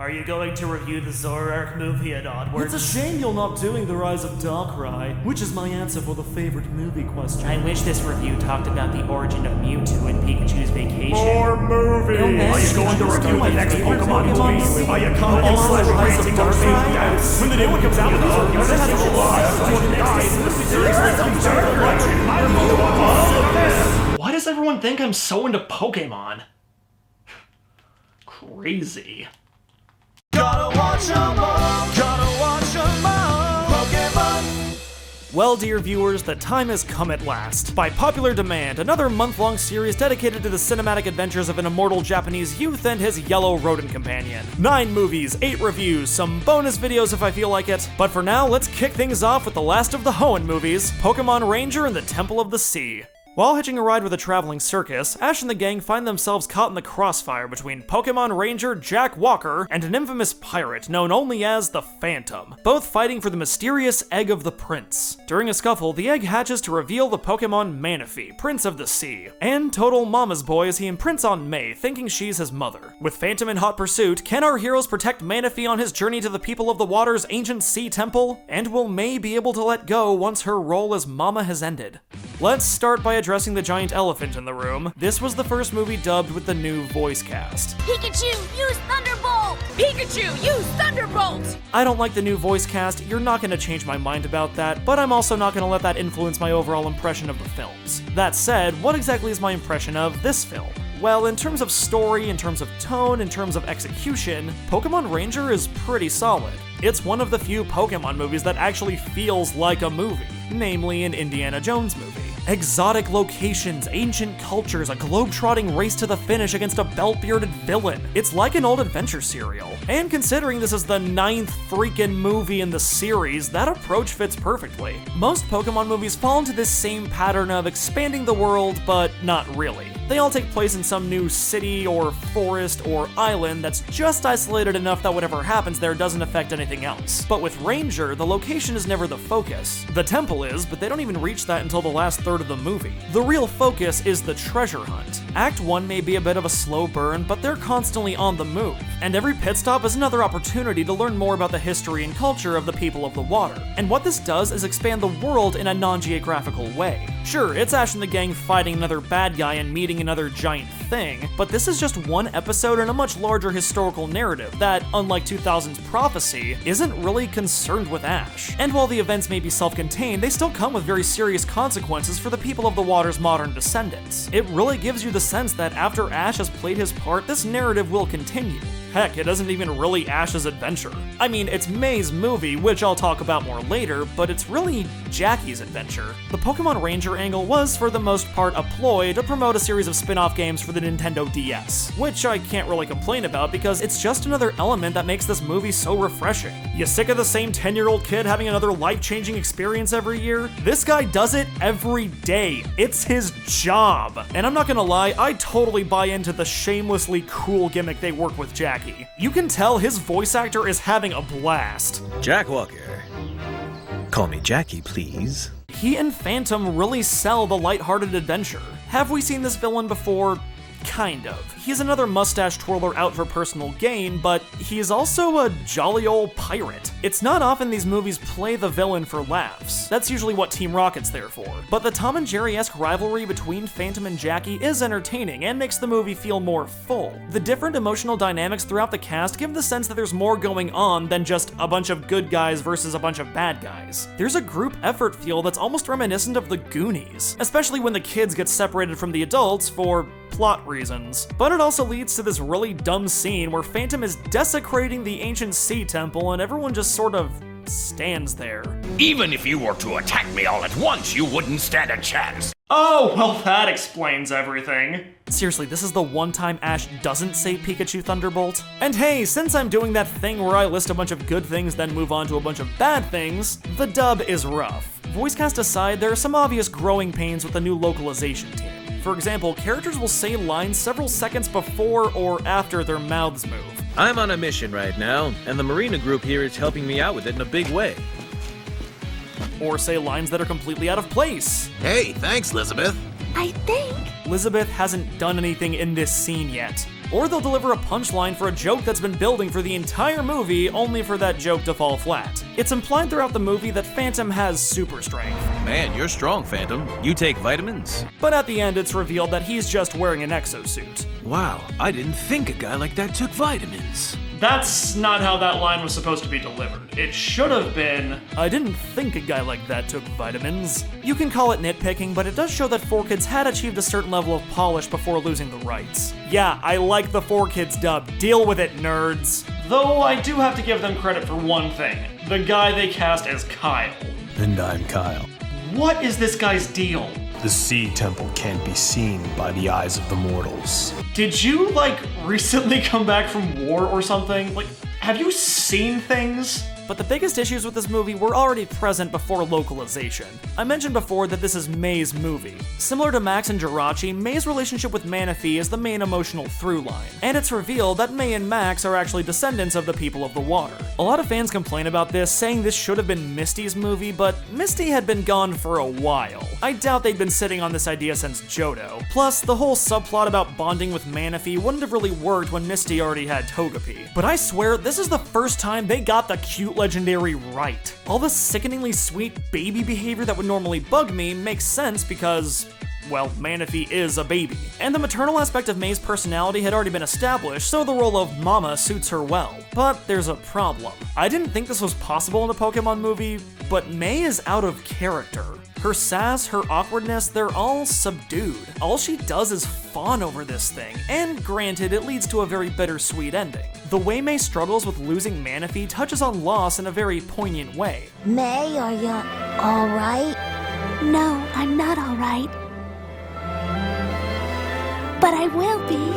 Are you going to review the Zoroark movie and onwards? It's a shame you're not doing The Rise of Darkrai, which is my answer for the favorite movie question. I wish this review talked about the origin of Mewtwo and Pikachu's vacation. More movies! Are you going to review the next Pokemon movie? Are you commenting slash ranting on Darkrai? When the new one comes out, Why does everyone think I'm so into Pokemon? Crazy. Gotta watch 'em all! Gotta watch 'em all! Pokemonth! Well, dear viewers, the time has come at last. By popular demand, another month-long series dedicated to the cinematic adventures of an immortal Japanese youth and his yellow rodent companion. 9 movies, 8 reviews, some bonus videos if I feel like it. But for now, let's kick things off with the last of the Hoenn movies, Pokemon Ranger and the Temple of the Sea. While hitching a ride with a traveling circus, Ash and the gang find themselves caught in the crossfire between Pokemon Ranger Jack Walker and an infamous pirate known only as the Phantom, both fighting for the mysterious Egg of the Prince. During a scuffle, the egg hatches to reveal the Pokemon Manaphy, Prince of the Sea, and total mama's boy as he imprints on May, thinking she's his mother. With Phantom in hot pursuit, can our heroes protect Manaphy on his journey to the people of the water's ancient sea temple? And will May be able to let go once her role as mama has ended? Let's start by addressing the giant elephant in the room. This was the first movie dubbed with the new voice cast. Pikachu, use Thunderbolt! Pikachu, use Thunderbolt! I don't like the new voice cast, you're not gonna change my mind about that, but I'm also not gonna let that influence my overall impression of the films. That said, what exactly is my impression of this film? Well, in terms of story, in terms of tone, in terms of execution, Pokemon Ranger is pretty solid. It's one of the few Pokemon movies that actually feels like a movie, namely an Indiana Jones movie. Exotic locations, ancient cultures, a globe-trotting race to the finish against a belt-bearded villain. It's like an old adventure serial. And considering this is the 9th freaking movie in the series, that approach fits perfectly. Most Pokemon movies fall into this same pattern of expanding the world, but not really. They all take place in some new city or forest or island that's just isolated enough that whatever happens there doesn't affect anything else. But with Ranger, the location is never the focus. The temple is, but they don't even reach that until the last third of the movie. The real focus is the treasure hunt. Act 1 may be a bit of a slow burn, but they're constantly on the move. And every pit stop is another opportunity to learn more about the history and culture of the people of the water. And what this does is expand the world in a non-geographical way. Sure, it's Ash and the gang fighting another bad guy and meeting another giant thing, but this is just one episode in a much larger historical narrative that, unlike 2000's Prophecy, isn't really concerned with Ash. And while the events may be self-contained, they still come with very serious consequences for the people of the water's modern descendants. It really gives you the sense that after Ash has played his part, this narrative will continue. Heck, it isn't even really Ash's adventure. I mean, it's May's movie, which I'll talk about more later, but it's really Jackie's adventure. The Pokemon Ranger angle was, for the most part, a ploy to promote a series of spin-off games for the Nintendo DS, which I can't really complain about because it's just another element that makes this movie so refreshing. You sick of the same 10-year-old kid having another life-changing experience every year? This guy does it every day. It's his job. And I'm not gonna lie, I totally buy into the shamelessly cool gimmick they work with Jackie. You can tell his voice actor is having a blast. Jack Walker. Call me Jackie, please. He and Phantom really sell the lighthearted adventure. Have we seen this villain before? Kind of. He's another mustache twirler out for personal gain, but he's also a jolly old pirate. It's not often these movies play the villain for laughs. That's usually what Team Rocket's there for. But the Tom and Jerry-esque rivalry between Phantom and Jackie is entertaining and makes the movie feel more full. The different emotional dynamics throughout the cast give the sense that there's more going on than just a bunch of good guys versus a bunch of bad guys. There's a group effort feel that's almost reminiscent of the Goonies, especially when the kids get separated from the adults for plot reasons. But it also leads to this really dumb scene where Phantom is desecrating the ancient sea temple and everyone just sort of stands there. Even if you were to attack me all at once, you wouldn't stand a chance. Oh, well that explains everything. Seriously, this is the one time Ash doesn't say Pikachu Thunderbolt. And hey, since I'm doing that thing where I list a bunch of good things then move on to a bunch of bad things, the dub is rough. Voice cast aside, there are some obvious growing pains with the new localization team. For example, characters will say lines several seconds before or after their mouths move. I'm on a mission right now, and the Marina group here is helping me out with it in a big way. Or say lines that are completely out of place. Hey, thanks, Elizabeth. I think. Elizabeth hasn't done anything in this scene yet. Or they'll deliver a punchline for a joke that's been building for the entire movie, only for that joke to fall flat. It's implied throughout the movie that Phantom has super strength. Man, you're strong, Phantom. You take vitamins? But at the end, it's revealed that he's just wearing an exosuit. Wow, I didn't think a guy like that took vitamins. That's not how that line was supposed to be delivered. It should have been, I didn't think a guy like that took vitamins. You can call it nitpicking, but it does show that 4Kids had achieved a certain level of polish before losing the rights. Yeah, I like the 4Kids dub. Deal with it, nerds. though I do have to give them credit for one thing. The guy they cast as Kyle. And I'm Kyle. What is this guy's deal? The Sea Temple can't be seen by the eyes of the mortals. Did you, recently come back from war or something? Have you seen things? But the biggest issues with this movie were already present before localization. I mentioned before that this is Mei's movie. Similar to Max and Jirachi, Mei's relationship with Manaphy is the main emotional through line, and it's revealed that Mei and Max are actually descendants of the people of the water. A lot of fans complain about this, saying this should have been Misty's movie, but Misty had been gone for a while. I doubt they'd been sitting on this idea since Johto. Plus, the whole subplot about bonding with Manaphy wouldn't have really worked when Misty already had Togepi. But I swear, this is the first time they got the cute legendary right. All the sickeningly sweet baby behavior that would normally bug me makes sense because, well, Manaphy is a baby. And the maternal aspect of Mei's personality had already been established, so the role of Mama suits her well. But there's a problem. I didn't think this was possible in a Pokemon movie, but Mei is out of character. Her sass, her awkwardness, they're all subdued. All she does is fawn over this thing, and granted, it leads to a very bittersweet ending. The way Mei struggles with losing Manaphy touches on loss in a very poignant way. Mei, are you alright? No, I'm not alright. But I will be.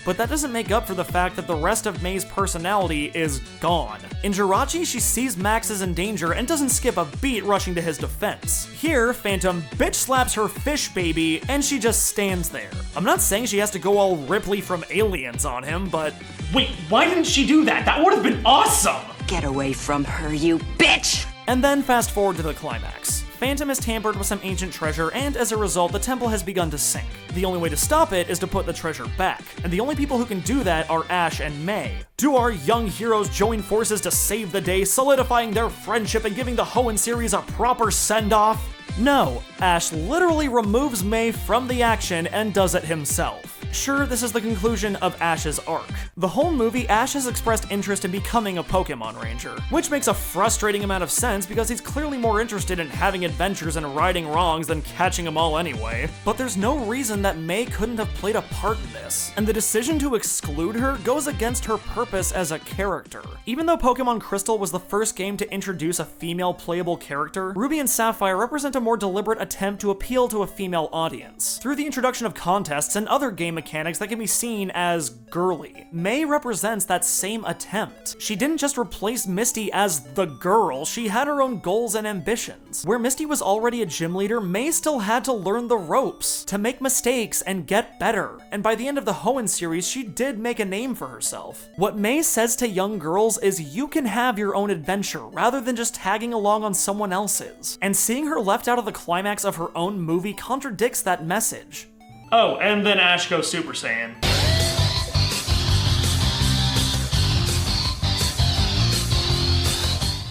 But that doesn't make up for the fact that the rest of Mei's personality is gone. In Jirachi, she sees Max is in danger and doesn't skip a beat rushing to his defense. Here, Phantom bitch slaps her fish baby and she just stands there. I'm not saying she has to go all Ripley from Aliens on him, but... Wait, why didn't she do that? That would have been awesome! Get away from her, you bitch! And then fast forward to the climax. Phantom has tampered with some ancient treasure, and as a result, the temple has begun to sink. The only way to stop it is to put the treasure back, and the only people who can do that are Ash and Mei. Do our young heroes join forces to save the day, solidifying their friendship and giving the Hoenn series a proper send-off? No, Ash literally removes Mei from the action and does it himself. Sure, this is the conclusion of Ash's arc. The whole movie, Ash has expressed interest in becoming a Pokemon Ranger, which makes a frustrating amount of sense because he's clearly more interested in having adventures and righting wrongs than catching them all anyway. But there's no reason that Mei couldn't have played a part in this, and the decision to exclude her goes against her purpose as a character. Even though Pokemon Crystal was the first game to introduce a female playable character, Ruby and Sapphire represent a more deliberate attempt to appeal to a female audience. Through the introduction of contests and other game mechanics that can be seen as girly, Mei represents that same attempt. She didn't just replace Misty as the girl, she had her own goals and ambitions. Where Misty was already a gym leader, Mei still had to learn the ropes, to make mistakes and get better. And by the end of the Hoenn series, she did make a name for herself. What Mei says to young girls is you can have your own adventure rather than just tagging along on someone else's. And seeing her left out of the climax of her own movie contradicts that message. Oh, and then Ash goes Super Saiyan.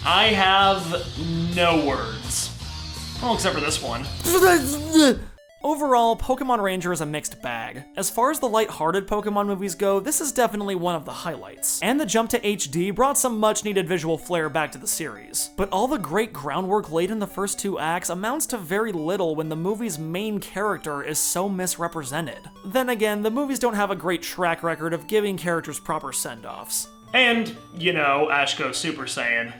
I have no words. Well, except for this one. Overall, Pokemon Ranger is a mixed bag. As far as the light-hearted Pokemon movies go, this is definitely one of the highlights. And the jump to HD brought some much-needed visual flair back to the series. But all the great groundwork laid in the first two acts amounts to very little when the movie's main character is so misrepresented. Then again, the movies don't have a great track record of giving characters proper send-offs. And, Ash goes Super Saiyan.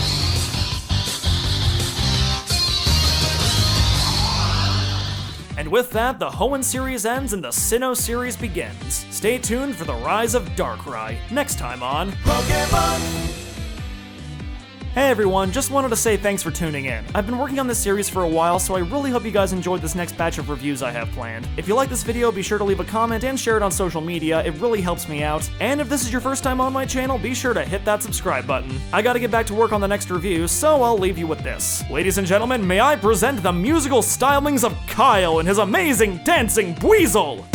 And with that, the Hoenn series ends and the Sinnoh series begins. Stay tuned for the rise of Darkrai, next time on Pokemonth! Hey everyone, just wanted to say thanks for tuning in. I've been working on this series for a while, so I really hope you guys enjoyed this next batch of reviews I have planned. If you like this video, be sure to leave a comment and share it on social media, it really helps me out. And if this is your first time on my channel, be sure to hit that subscribe button. I gotta get back to work on the next review, so I'll leave you with this. Ladies and gentlemen, may I present the musical stylings of Kyle and his amazing dancing Weasel!